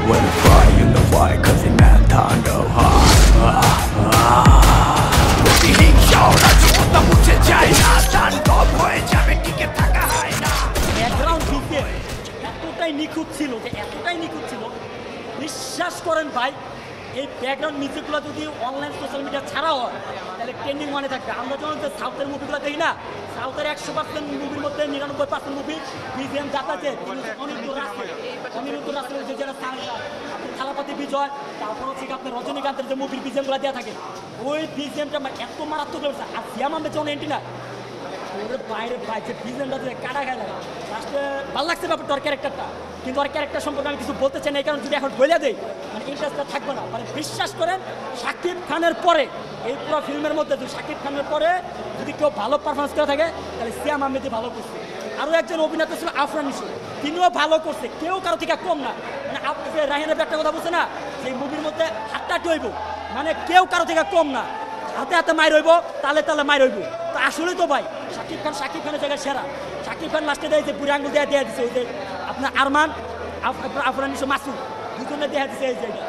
When I cry you know why cause the man tango প্রতিহিংসাওরা জীবনটা মুছে যায় না দান কম হয়ে যাবে টিকে থাকা হয় না ব্যাকগ্রাউন্ড দিকে এতটাই নিখুঁত ছিল বিশ্বাস করেন ভাই এই ব্যাকগ্রাউন্ড মিউজিকগুলো যদি অনলাইন সোশ্যাল মিডিয়া ছাড়া হয় তাহলে ট্রেন্ডিং মানে থাকবে আমরা যখন সাউথের মুভিগুলো দেখি না সাউথের 100% মুভির মধ্যে 99% মুভি বিজিএম যাতাছে অনিরুদ্ধ রাসেল যে যারা থালাপাতি বিজয় তারপর হচ্ছে আপনার রজনীকান্তের যে মুভির বিজিএমগুলো দেওয়া থাকে ওই বিজিএমটা এত মারাত্মক লেগেছে আর সিয়াম আহমেদ যখন এন্ট্রি না ওর বাইরে যে বিজিএমটা কাটা খায় লাগে লাস্টে ভালো লাগছে ব্যাপারটা ওর ক্যারেক্টারটা কিন্তু ওর ক্যারেক্টার সম্পর্কে আমি কিছু বলতে চাই না এই কারণ যদি এখন বলে দেয় মানে ইন্টারেস্টটা থাকবে না মানে বিশ্বাস করেন শাকিব খানের পরে এই পুরো ফিল্মের মধ্যে যদি শাকিব খানের পরে যদি কেউ ভালো পারফরমেন্স করে থাকে তাহলে সিয়াম আহমেদই ভালো করছে আরও একজন অভিনেতা ছিল আফরান নিশো তিনিও ভালো করছে কেউ কারো থেকে কম না মানে আপনি যে রাহিনের একটা কথা বলছে না সেই মুভির মধ্যে হাতটাটি হইব মানে কেউ কারো থেকে কম না হাতে হাতে মাই রইব তালে তালে মাই রইব তো আসলেই তো ভাই শাকিব খানের জায়গায় সেরা শাকিব খান লাস্টে দেয় যে বুড়ি আঙুল দিয়ে দিচ্ছে ওই যে আপনার আরমান আফরান নিশো মাসুদ দুজনে দেখা দিচ্ছে এই জায়গায়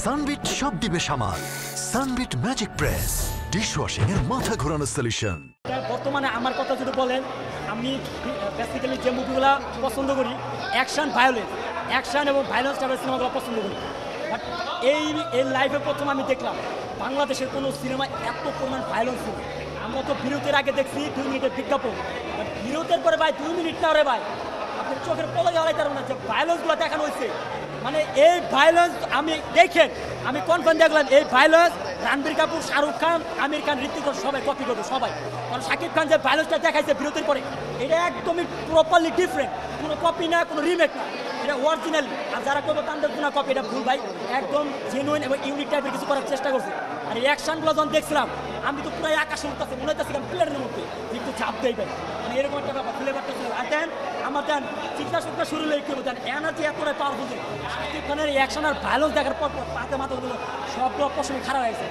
সানবিট সব দিবে সামাল সানবিট ম্যাজিক প্রেস ডিশওয়াশিং এর মাথা ঘোরানো সলিউশন বর্তমানে আমার কথা যদি বলেন আমি বেসিক্যালি যে মুভিগুলো পছন্দ করি অ্যাকশন এবং ভায়োলেন্স টাইপের সিনেমাগুলো পছন্দ করি বাট এই লাইফে প্রথম আমি দেখলাম বাংলাদেশের কোনো সিনেমা এত পরিমাণ ভায়োলেন্স ছিল আমরা তো বিরতির আগে দেখছি 2 মিনিটের বিজ্ঞাপন বাট বিরতির পরে ভাই 2 মিনিট না রে ভাই আপনি চোখের পলে জ্বালাই তার না যে ভায়োলেন্সগুলো দেখানো হয়েছে মানে এই ভায়োলেন্স আমি কনফার্ম দেখলাম এই ভায়োলেন্স রণবীর কাপুর শাহরুখ খান আমির খান ঋত্বিক সবাই কপি করবে সবাই কারণ শাকিব খান যে ভায়োলেন্সটা দেখাইছে বিরতির পরে এটা একদমই প্রপারলি ডিফারেন্ট কোনো কপি না কোনো রিমেক না এটা অরিজিনাল আর যারা করবো তাদের কোনো কপি এটা ভুল ভাই একদম জেনুইন এবং ইউনিক টাইপের কিছু করার চেষ্টা করছে আর এই অ্যাকশনগুলো যখন দেখছিলাম আমি তো পুরো আকাশে উঠতেছে মনে হচ্ছে প্লেয়ারের মধ্যে একটু চাপ দেয় ভাই মানে এরকম একটা ব্যাপার ফ্লেভারটা ছিল আর দেন আমার দেন চিন্তা শক্তি শুরু হলে কেউ দেন এনার্জি এতটাই পাওয়ারফুল শাকিব খানের অ্যাকশন আর ভায়োলেন্স দেখার পর পাতে মাথাগুলো সব পশমে খারাপ হয়েছে